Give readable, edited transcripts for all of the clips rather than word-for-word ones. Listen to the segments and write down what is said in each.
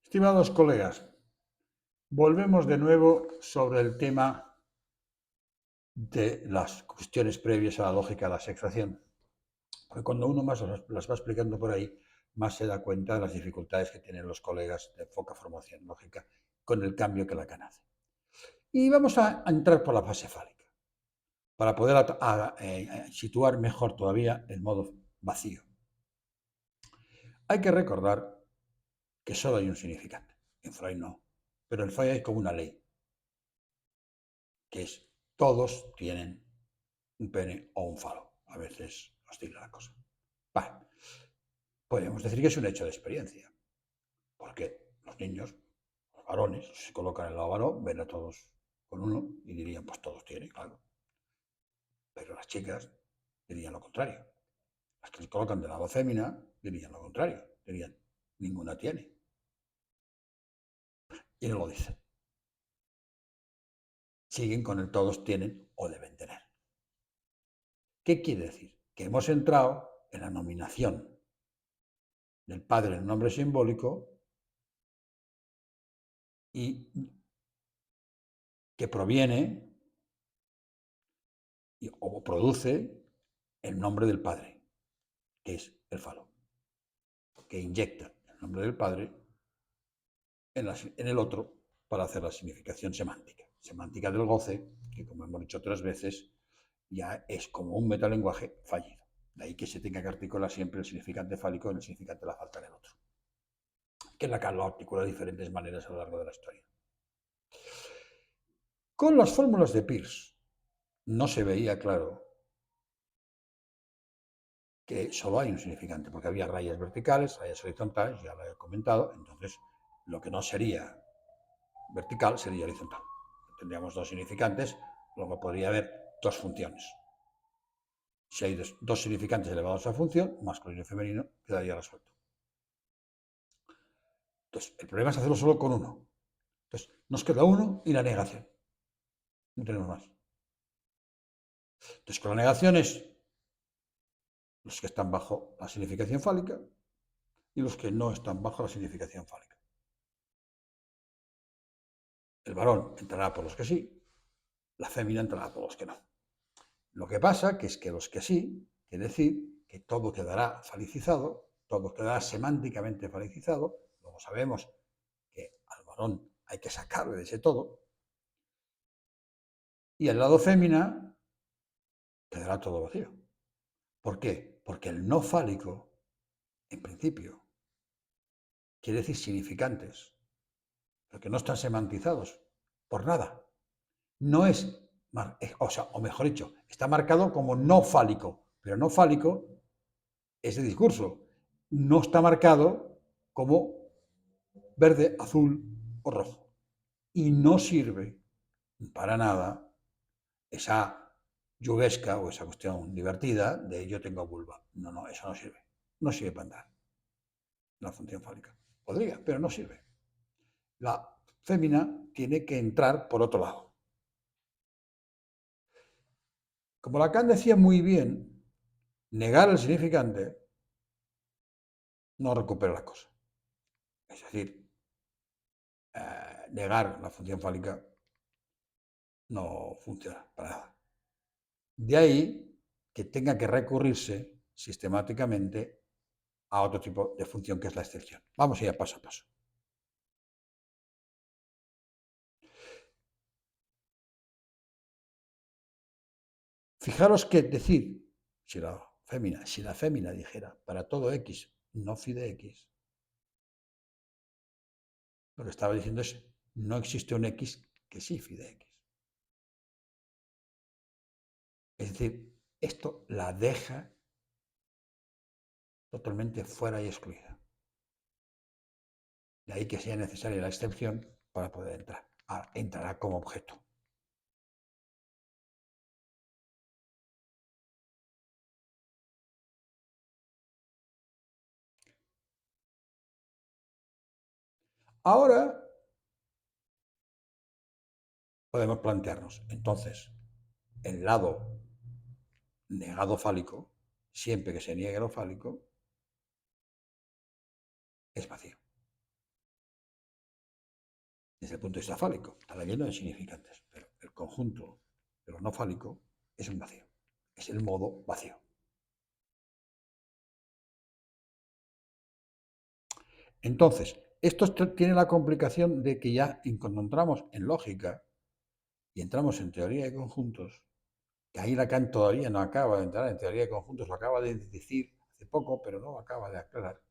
Estimados colegas, volvemos de nuevo sobre el tema de las cuestiones previas a la lógica de la sextación. Porque cuando uno más las va explicando por ahí, más se da cuenta de las dificultades que tienen los colegas de poca formación lógica con el cambio que Lacan hace. Y vamos a entrar por la fase fálica, para poder situar mejor todavía el modo vacío. Hay que recordar que solo hay un significante. En Freud no. Pero en Freud hay como una ley, que es todos tienen un pene o un falo. A veces oscila la cosa. Vale. Podemos decir que es un hecho de experiencia, porque los niños, los varones, si se colocan en el lado varón, ven a todos con uno y dirían, pues todos tienen, claro. Pero las chicas dirían lo contrario. Las que se colocan del lado fémina dirían lo contrario. Dirían, ninguna tiene. Y no lo dicen. Siguen con el todos tienen o deben tener. ¿Qué quiere decir? Que hemos entrado en la nominación del padre en nombre simbólico y que proviene o produce el nombre del padre, que es el falo, que inyecta el nombre del padre en el otro para hacer la significación semántica. Semántica del goce, que como hemos dicho otras veces, ya es como un metalenguaje fallido. De ahí que se tenga que articular siempre el significante fálico en el significante de la falta en el otro. Que Lacan lo articula de diferentes maneras a lo largo de la historia. Con las fórmulas de Peirce no se veía claro que solo hay un significante, porque había rayas verticales, rayas horizontales, ya lo he comentado, entonces lo que no sería vertical sería horizontal. Tendríamos dos significantes, luego podría haber dos funciones. Si hay dos significantes elevados a función, masculino y femenino, quedaría resuelto. Entonces, el problema es hacerlo solo con uno. Entonces, nos queda uno y la negación. No tenemos más. Entonces, con la negación es los que están bajo la significación fálica y los que no están bajo la significación fálica. El varón entrará por los que sí, la fémina entrará por los que no. Lo que pasa que es que los que sí, quiere decir que todo quedará falicizado, todo quedará semánticamente falicizado, luego sabemos que al varón hay que sacarle de ese todo, y al lado fémina quedará todo vacío. ¿Por qué? Porque el no fálico, en principio, quiere decir significantes, pero que no están semantizados por nada. No es, o mejor dicho, está marcado como no fálico, pero no fálico es de discurso. No está marcado como verde, azul o rojo. Y no sirve para nada esa yuguesca o esa cuestión divertida de yo tengo vulva. No, no, eso no sirve. No sirve para andar la función fálica. Podría, pero no sirve. La fémina tiene que entrar por otro lado. Como Lacan decía muy bien, negar el significante no recupera la cosa. Es decir, negar la función fálica no funciona para nada. De ahí que tenga que recurrirse sistemáticamente a otro tipo de función que es la excepción. Vamos a ir paso a paso. Fijaros que decir, si la fémina dijera para todo X no phi de X, lo que estaba diciendo es no existe un X que sí phi de X. Es decir, esto la deja totalmente fuera y excluida. De ahí que sea necesaria la excepción para poder entrar. Ahora, entrará como objeto. Ahora podemos plantearnos, entonces, el lado negado fálico, siempre que se niegue lo fálico, es vacío. desde el punto de vista fálico, está lleno de significantes, pero el conjunto de lo no fálico es un vacío, es el modo vacío. Entonces, esto tiene la complicación de que ya cuando entramos en lógica y entramos en teoría de conjuntos, que ahí Lacan todavía no acaba de entrar en teoría de conjuntos, lo acaba de decir hace poco, pero no lo acaba de aclarar.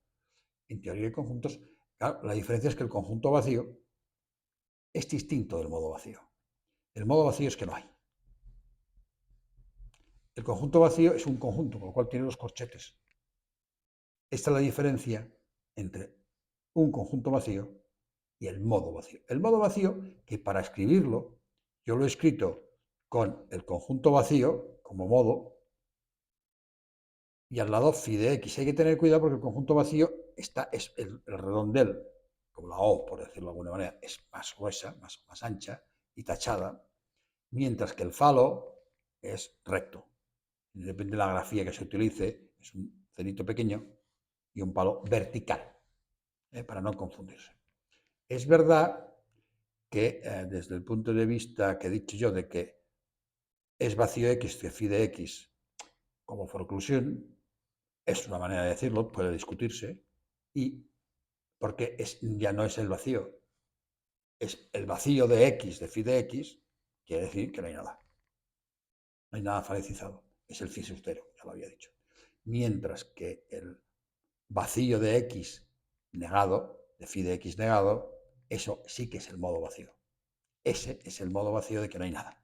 En teoría de conjuntos, claro, la diferencia es que el conjunto vacío es distinto del modo vacío. El modo vacío es que no hay. El conjunto vacío es un conjunto, con lo cual tiene los corchetes. Esta es la diferencia entre un conjunto vacío y el modo vacío. El modo vacío, que para escribirlo, yo lo he escrito con el conjunto vacío como modo y al lado phi de x. Hay que tener cuidado porque el conjunto vacío es el redondel, como la O, por decirlo de alguna manera, es más gruesa, más ancha y tachada, mientras que el falo es recto. Depende de la grafía que se utilice, es un cenito pequeño y un palo vertical, para no confundirse. Es verdad que desde el punto de vista que he dicho yo de que es vacío x de phi de x como forclusión, es una manera de decirlo, puede discutirse, y porque ya no es el vacío, es el vacío de x de phi de x, quiere decir que no hay nada. No hay nada falicizado, es el phi sub 0, ya lo había dicho. Mientras que el vacío de x negado, de phi de x negado, eso sí que es el modo vacío. Ese es el modo vacío de que no hay nada.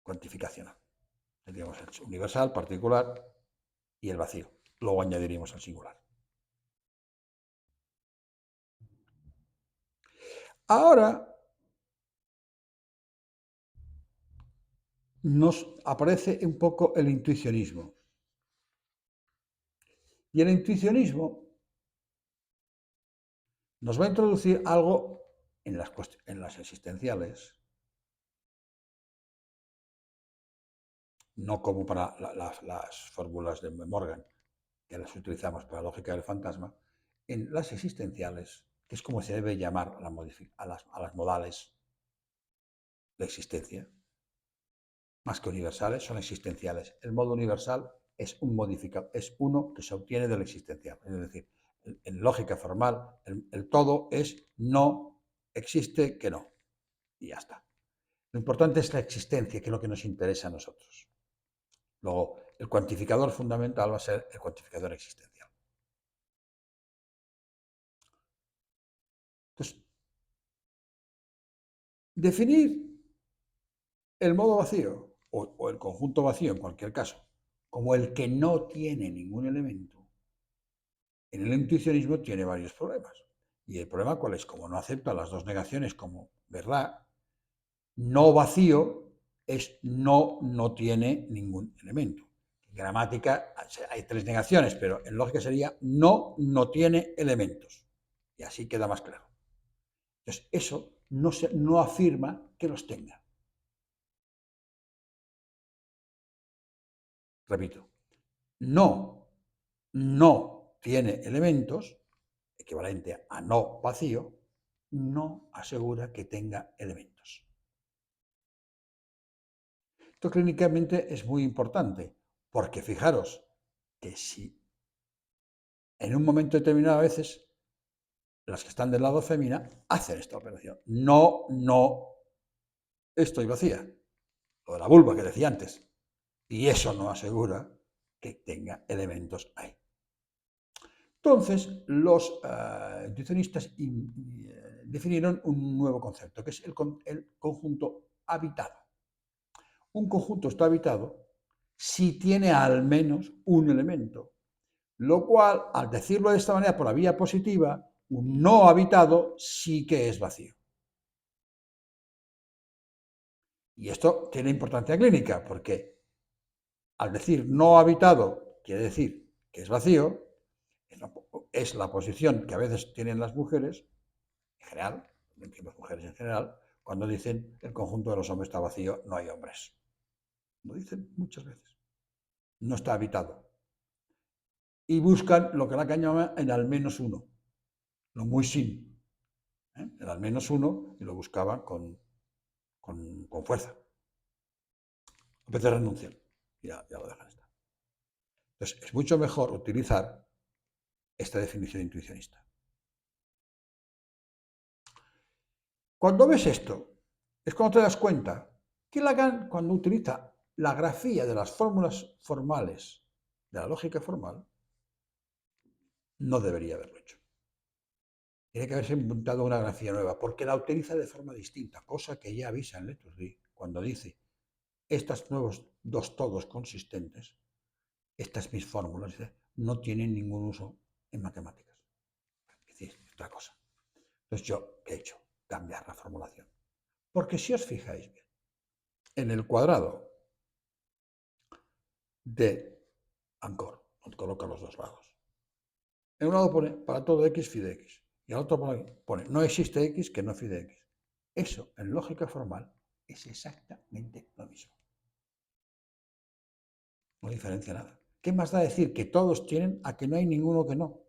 Cuantificacional. Tendríamos el universal, particular y el vacío. Luego añadiríamos el singular. Ahora nos aparece un poco el intuicionismo. Y el intuicionismo nos va a introducir algo en las existenciales, no como para las fórmulas de Morgan, que las utilizamos para la lógica del fantasma, en las existenciales, que es como se debe llamar a las modales de existencia, más que universales, son existenciales. El modo universal es es uno que se obtiene del existencial. Es decir, en lógica formal, el todo es no existe que no. Y ya está. Lo importante es la existencia, que es lo que nos interesa a nosotros. Luego, el cuantificador fundamental va a ser el cuantificador existencial. Entonces, definir el modo vacío o el conjunto vacío en cualquier caso como el que no tiene ningún elemento, en el intuicionismo tiene varios problemas. ¿Y el problema cuál es? Como no acepta las dos negaciones como verdad, no vacío es no tiene ningún elemento. En gramática hay tres negaciones, pero en lógica sería no tiene elementos. Y así queda más claro. Entonces, eso no afirma que los tenga. Repito, no tiene elementos, equivalente a no vacío, no asegura que tenga elementos. Esto clínicamente es muy importante, porque fijaros que si en un momento determinado a veces las que están del lado fémina hacen esta operación. No, estoy vacía. Lo de la vulva que decía antes. Y eso no asegura que tenga elementos ahí. Entonces, los intuicionistas definieron un nuevo concepto, que es el conjunto habitado. Un conjunto está habitado si tiene al menos un elemento, lo cual, al decirlo de esta manera por la vía positiva, un no habitado sí que es vacío. Y esto tiene importancia clínica, porque al decir no habitado quiere decir que es vacío, es la posición que a veces tienen las mujeres, en general, las mujeres en general, cuando dicen el conjunto de los hombres está vacío, no hay hombres. Lo dicen muchas veces. No está habitado. Y buscan lo que Lacan llama en al menos uno, lo muy sin. El al menos uno y lo buscaba con fuerza. A veces renuncian y ya lo dejan estar. Entonces, es mucho mejor utilizar esta definición intuicionista. Cuando ves esto, es cuando te das cuenta que Lacan, cuando utiliza la grafía de las fórmulas formales de la lógica formal, no debería haberlo hecho. Tiene que haberse inventado una grafía nueva, porque la utiliza de forma distinta, cosa que ya avisa en Leturdi cuando dice estos nuevos dos todos consistentes, estas mis fórmulas, no tienen ningún uso en matemáticas. Es decir, otra cosa. Entonces yo, ¿qué he hecho? Cambiar la formulación. Porque si os fijáis bien, en el cuadrado de Ancor, donde coloca los dos lados, en un lado pone para todo x phi de x, y al otro pone no existe x que no phi de x. Eso, en lógica formal, es exactamente lo mismo. No diferencia nada. ¿Qué más da decir que todos tienen a que no hay ninguno que no?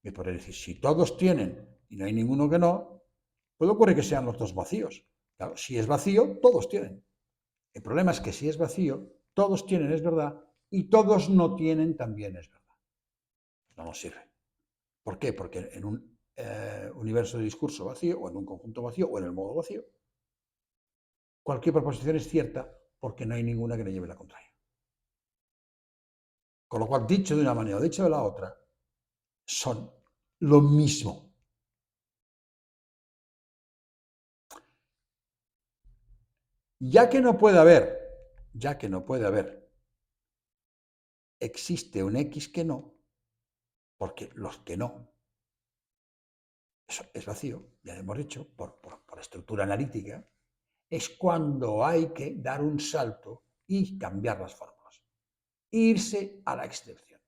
Me podría decir, si todos tienen y no hay ninguno que no, puede ocurrir que sean los dos vacíos. Claro, si es vacío, todos tienen. El problema es que si es vacío, todos tienen, es verdad, y todos no tienen, también es verdad. No nos sirve. ¿Por qué? Porque en un universo de discurso vacío, o en un conjunto vacío, o en el modo vacío, cualquier proposición es cierta porque no hay ninguna que le lleve la contraria. Con lo cual, dicho de una manera o dicho de la otra, son lo mismo. Ya que no puede haber, existe un X que no, porque los que no, eso es vacío, ya hemos dicho, por estructura analítica, es cuando hay que dar un salto y cambiar las fórmulas. Irse a la excepción.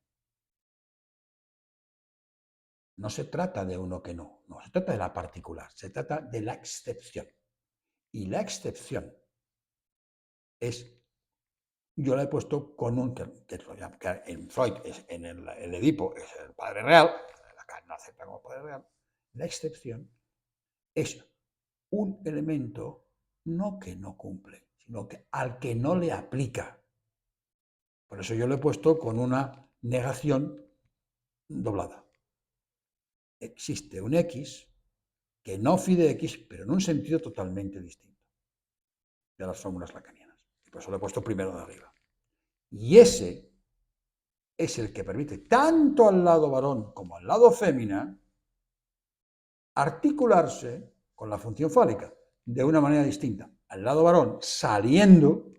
No se trata de uno que no se trata de la particular, se trata de la excepción. Y la excepción es, yo la he puesto con un, que en Freud, en el Edipo, es el padre real, Lacan no acepta como padre real, la excepción es un elemento no que no cumple, sino que al que no le aplica. Por eso yo lo he puesto con una negación doblada. Existe un X que no phi de X, pero en un sentido totalmente distinto de las fórmulas lacanianas. Y por eso lo he puesto primero de arriba. Y ese es el que permite tanto al lado varón como al lado fémina articularse con la función fálica de una manera distinta. Al lado varón saliendo,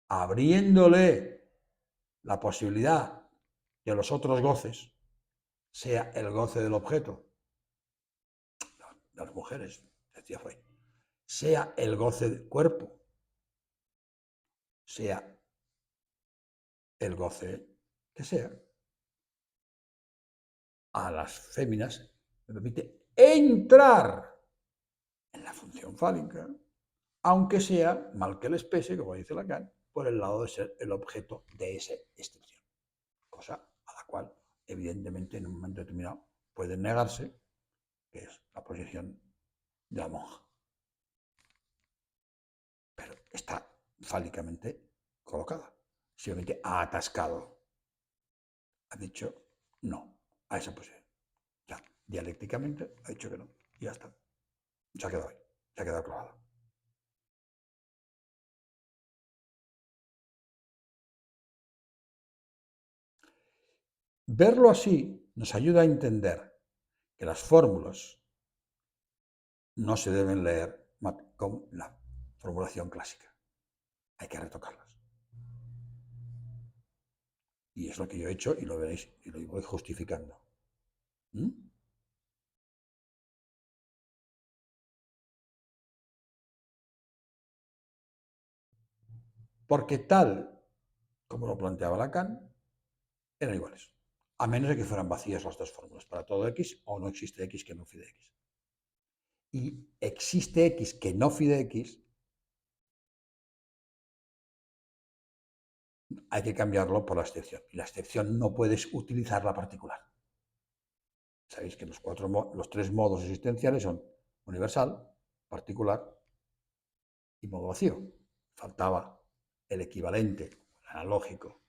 abriéndole la posibilidad de los otros goces, sea el goce del objeto, de las mujeres, decía Freud, sea el goce del cuerpo, sea el goce que sea, a las féminas me permite entrar en la función fálica, aunque sea, mal que les pese, como dice Lacan, por el lado de ser el objeto de esa excepción. Cosa a la cual, evidentemente, en un momento determinado pueden negarse, que es la posición de la monja. Pero está fálicamente colocada. Simplemente ha atascado. Ha dicho no a esa posición. Ya, dialécticamente ha dicho que no. Y ya está. Se ha quedado ahí. Se ha quedado clavado. Verlo así nos ayuda a entender que las fórmulas no se deben leer con la formulación clásica. Hay que retocarlas. Y es lo que yo he hecho y lo veréis y lo voy justificando. ¿Mm? Porque tal como lo planteaba Lacan, eran iguales. A menos de que fueran vacías las dos fórmulas. Para todo X o no existe X que no phi de X. Y existe X que no phi de X, hay que cambiarlo por la excepción. Y la excepción no puedes utilizar la particular. Sabéis que los tres modos existenciales son universal, particular y modo vacío. Faltaba el equivalente, el analógico,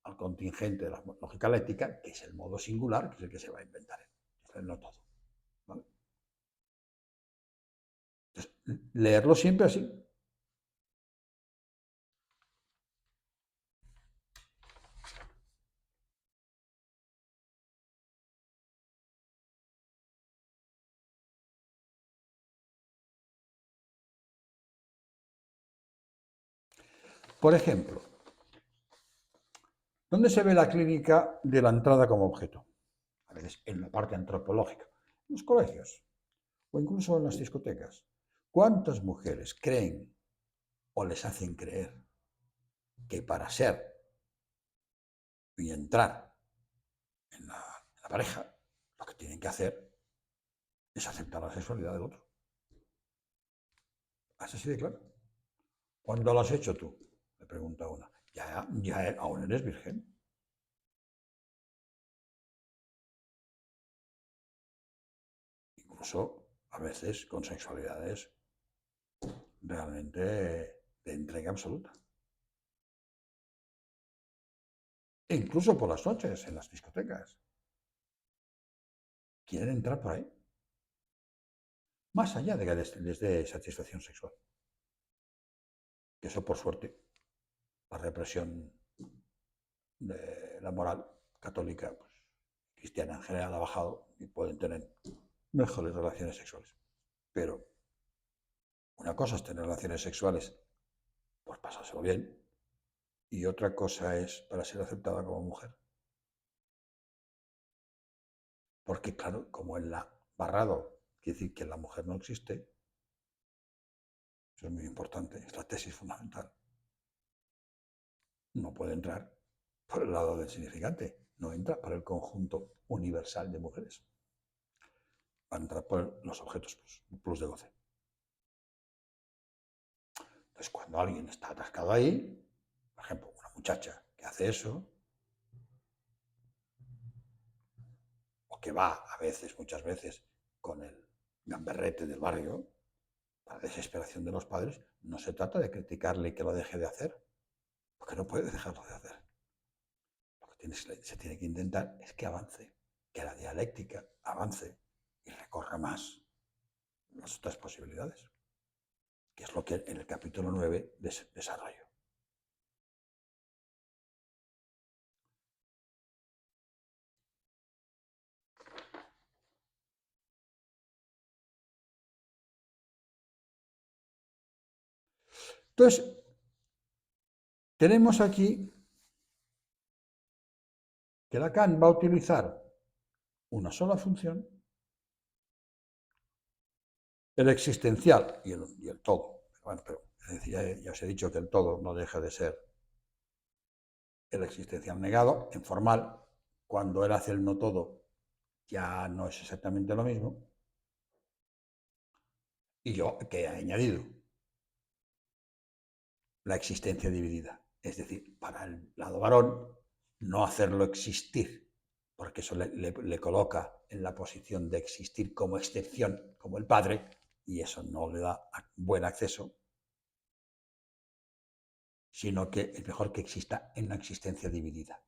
al contingente de la lógica léctica, que es el modo singular, que es el que se va a inventar en no todo. ¿Vale? Entonces, leerlo siempre así. Por ejemplo, ¿dónde se ve la clínica de la entrada como objeto? A veces en la parte antropológica, en los colegios o incluso en las discotecas. ¿Cuántas mujeres creen o les hacen creer que para ser y entrar en la pareja, lo que tienen que hacer es aceptar la sexualidad del otro? ¿Es así de claro? ¿Cuándo lo has hecho tú? Me pregunta una. Ya aún eres virgen. Incluso a veces con sexualidades realmente de entrega absoluta. E incluso por las noches en las discotecas. Quieren entrar por ahí. Más allá de que les dé satisfacción sexual. Que eso, por suerte, la represión de la moral católica, pues, cristiana en general, ha bajado y pueden tener mejores relaciones sexuales. Pero una cosa es tener relaciones sexuales, pues pasárselo bien, y otra cosa es para ser aceptada como mujer. Porque, claro, como en la barrado quiere decir que la mujer no existe, eso es muy importante, es la tesis fundamental. No puede entrar por el lado del significante, no entra por el conjunto universal de mujeres. Va a entrar por los objetos plus de goce. Entonces, cuando alguien está atascado ahí, por ejemplo, una muchacha que hace eso, o que va a veces, muchas veces, con el gamberrete del barrio, para desesperación de los padres, no se trata de criticarle y que lo deje de hacer, porque no puede dejarlo de hacer. Lo que se tiene que intentar es que avance, que la dialéctica avance y recorra más las otras posibilidades, que es lo que en el capítulo 9 desarrollo. Entonces, tenemos aquí que Lacan va a utilizar una sola función, el existencial y el todo. Bueno, pero ya os he dicho que el todo no deja de ser el existencial negado, en formal. Cuando él hace el no todo, ya no es exactamente lo mismo. Y yo, que he añadido la existencia dividida. Es decir, para el lado varón, no hacerlo existir, porque eso le coloca en la posición de existir como excepción, como el padre, y eso no le da buen acceso, sino que es mejor que exista en una existencia dividida,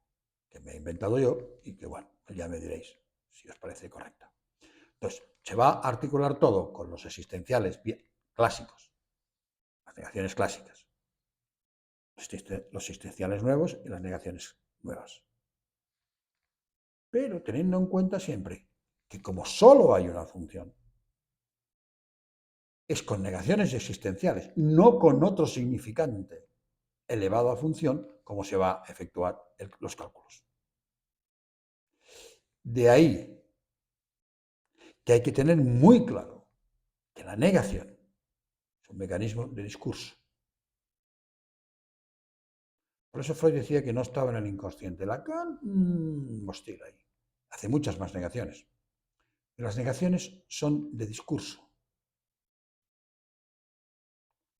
que me he inventado yo y que, bueno, ya me diréis si os parece correcta. Entonces, se va a articular todo con los existenciales clásicos, las negaciones clásicas, los existenciales nuevos y las negaciones nuevas. Pero teniendo en cuenta siempre que como solo hay una función, es con negaciones existenciales, no con otro significante elevado a función, como se va a efectuar los cálculos. De ahí que hay que tener muy claro que la negación es un mecanismo de discurso. Por eso Freud decía que no estaba en el inconsciente. Lacan hostil ahí. Hace muchas más negaciones. Pero las negaciones son de discurso.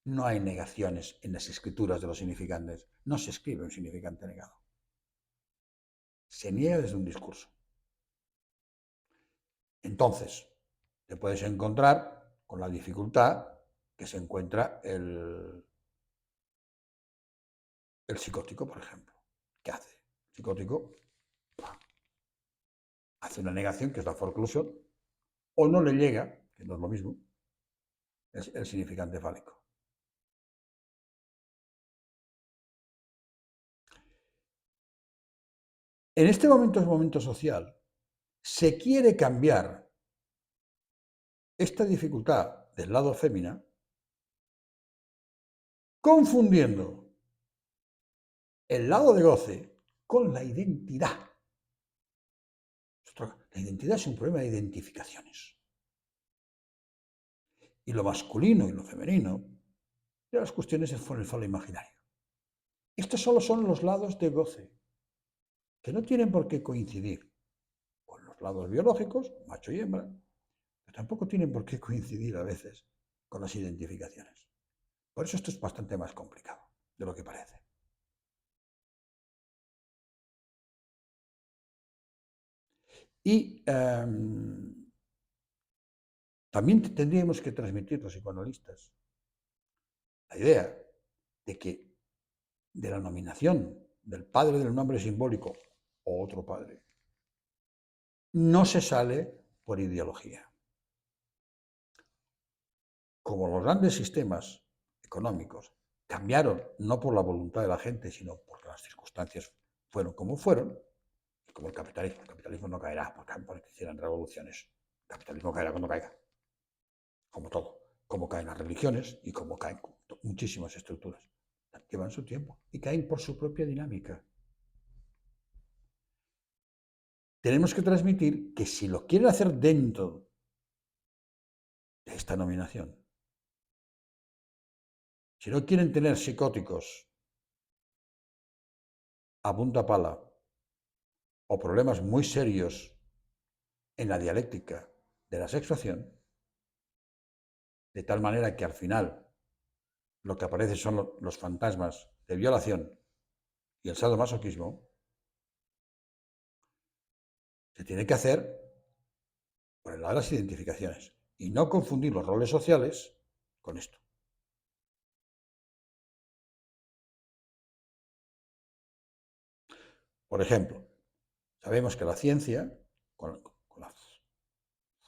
No hay negaciones en las escrituras de los significantes. No se escribe un significante negado. Se niega desde un discurso. Entonces, te puedes encontrar con la dificultad que se encuentra el psicótico, por ejemplo. ¿Qué hace? El psicótico hace una negación, que es la forclusión, o no le llega, que no es lo mismo, es el significante fálico. En este momento social, se quiere cambiar esta dificultad del lado fémina confundiendo el lado de goce con la identidad. La identidad es un problema de identificaciones. Y lo masculino y lo femenino, de las cuestiones del falo imaginario. Estos solo son los lados de goce, que no tienen por qué coincidir con los lados biológicos, macho y hembra, pero tampoco tienen por qué coincidir a veces con las identificaciones. Por eso esto es bastante más complicado de lo que parece. Y también tendríamos que transmitir los psicoanalistas la idea de que de la nominación del padre del nombre simbólico o otro padre no se sale por ideología. Como los grandes sistemas económicos cambiaron no por la voluntad de la gente, sino porque las circunstancias fueron como fueron, como el capitalismo no caerá porque hicieran revoluciones, el capitalismo caerá cuando caiga, como todo, como caen las religiones y como caen muchísimas estructuras. Llevan su tiempo y caen por su propia dinámica. Tenemos que transmitir que si lo quieren hacer dentro de esta nominación, si no quieren tener psicóticos a punta pala o problemas muy serios en la dialéctica de la sexuación, de tal manera que al final lo que aparece son los fantasmas de violación y el sadomasoquismo, se tiene que hacer por el lado de las identificaciones y no confundir los roles sociales con esto. Por ejemplo, sabemos que la ciencia, con la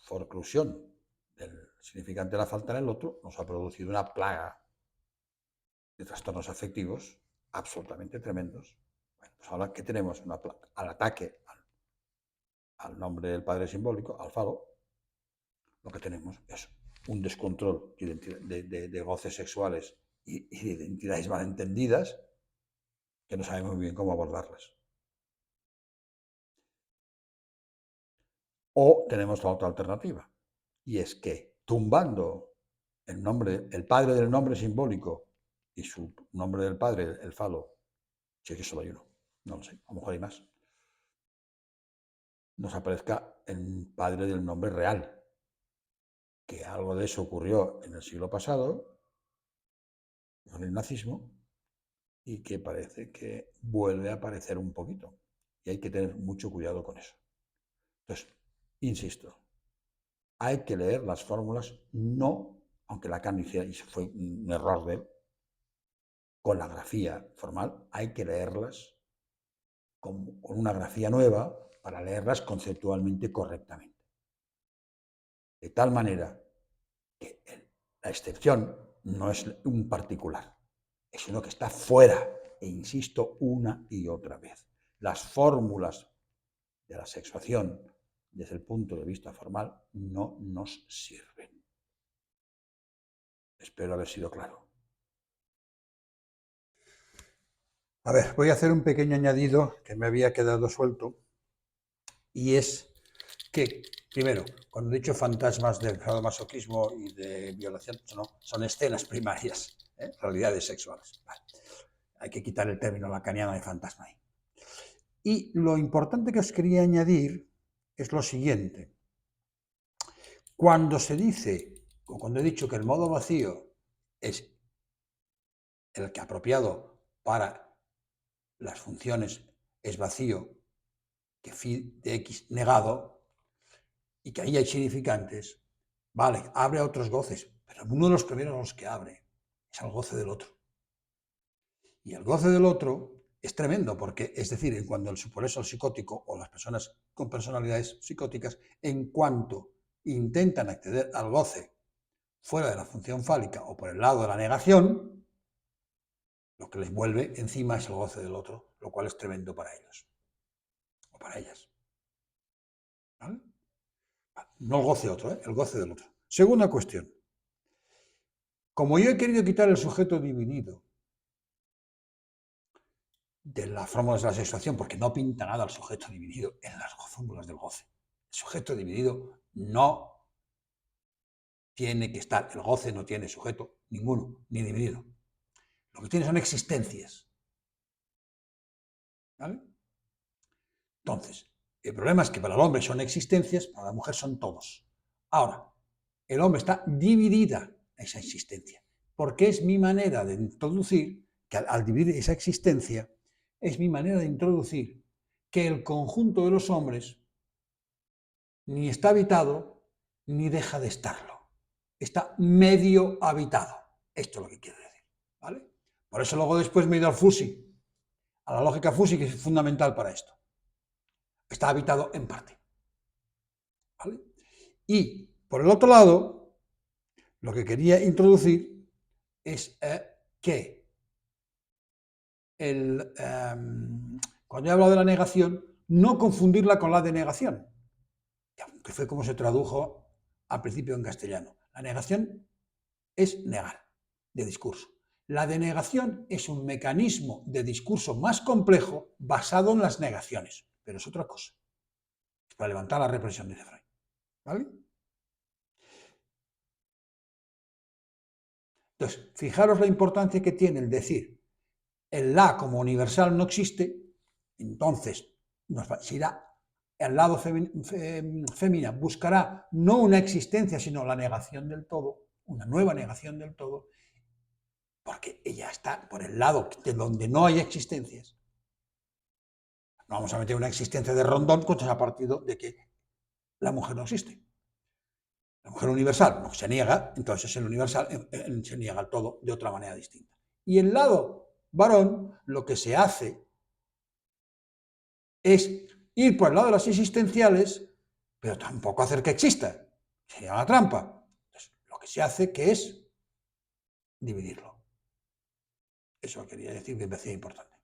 forclusión del significante de la falta en el otro, nos ha producido una plaga de trastornos afectivos absolutamente tremendos. Bueno, pues ahora que tenemos una plaga, al ataque al nombre del padre simbólico, al falo, lo que tenemos es un descontrol de goces sexuales y de identidades malentendidas que no sabemos muy bien cómo abordarlas. O tenemos la otra alternativa, y es que tumbando el padre del nombre simbólico y su nombre del padre, el falo, si es que solo hay uno, no lo sé, a lo mejor hay más, nos aparezca el padre del nombre real, que algo de eso ocurrió en el siglo pasado, con el nazismo, y que parece que vuelve a aparecer un poquito. Y hay que tener mucho cuidado con eso. Entonces, insisto, hay que leer las fórmulas, no, aunque Lacan hiciera, y fue un error de él, con la grafía formal, hay que leerlas con una grafía nueva para leerlas conceptualmente correctamente. De tal manera que la excepción no es un particular, sino que está fuera, e insisto una y otra vez. Las fórmulas de la sexuación desde el punto de vista formal no nos sirven. Espero haber sido claro. A ver, voy a hacer un pequeño añadido que me había quedado suelto, y es que, primero, cuando he dicho fantasmas de sadomasoquismo y de violación, no, son escenas primarias, realidades sexuales. Vale. Hay que quitar el término lacaniano de fantasma ahí. Y lo importante que os quería añadir es lo siguiente. Cuando se dice, o cuando he dicho que el modo vacío es el que apropiado para las funciones es vacío, que phi de x negado, y que ahí hay significantes, vale, abre a otros goces, pero uno de los primeros a los que abre es al goce del otro. Y el goce del otro es tremendo, porque, es decir, por eso el psicótico o las personas con personalidades psicóticas, en cuanto intentan acceder al goce fuera de la función fálica o por el lado de la negación, lo que les vuelve encima es el goce del otro, lo cual es tremendo para ellos o para ellas. ¿Vale? No el goce otro, el goce del otro. Segunda cuestión. Como yo he querido quitar el sujeto dividido de las fórmulas de la sexuación, porque no pinta nada el sujeto dividido en las fórmulas del goce. El sujeto dividido no tiene que estar, el goce no tiene sujeto ninguno, ni dividido. Lo que tiene son existencias. ¿Vale? Entonces, el problema es que para el hombre son existencias, para la mujer son todos. Ahora, el hombre está dividida esa existencia, porque es mi manera de introducir, que al dividir esa existencia, es mi manera de introducir que el conjunto de los hombres ni está habitado ni deja de estarlo. Está medio habitado. Esto es lo que quiero decir. ¿Vale? Por eso luego después me he ido al Fusy, a la lógica Fusy, que es fundamental para esto. Está habitado en parte. ¿Vale? Y, por el otro lado, lo que quería introducir es que cuando he hablado de la negación, no confundirla con la denegación, que fue como se tradujo al principio en castellano. La negación es negar, de discurso. La denegación es un mecanismo de discurso más complejo basado en las negaciones, pero es otra cosa. Es para levantar la represión, dice Freud. ¿Vale? Entonces, fijaros la importancia que tiene el decir el la como universal no existe, entonces se irá al lado femenina, buscará no una existencia, sino la negación del todo, una nueva negación del todo, porque ella está por el lado de donde no hay existencias. No vamos a meter una existencia de Rondón contra a partir de que la mujer no existe. La mujer universal no se niega, entonces el universal se niega al todo de otra manera distinta. Y el lado varón, lo que se hace es ir por el lado de las existenciales, pero tampoco hacer que exista. Sería una trampa. Entonces, lo que se hace que es dividirlo. Eso quería decir que me parecía importante.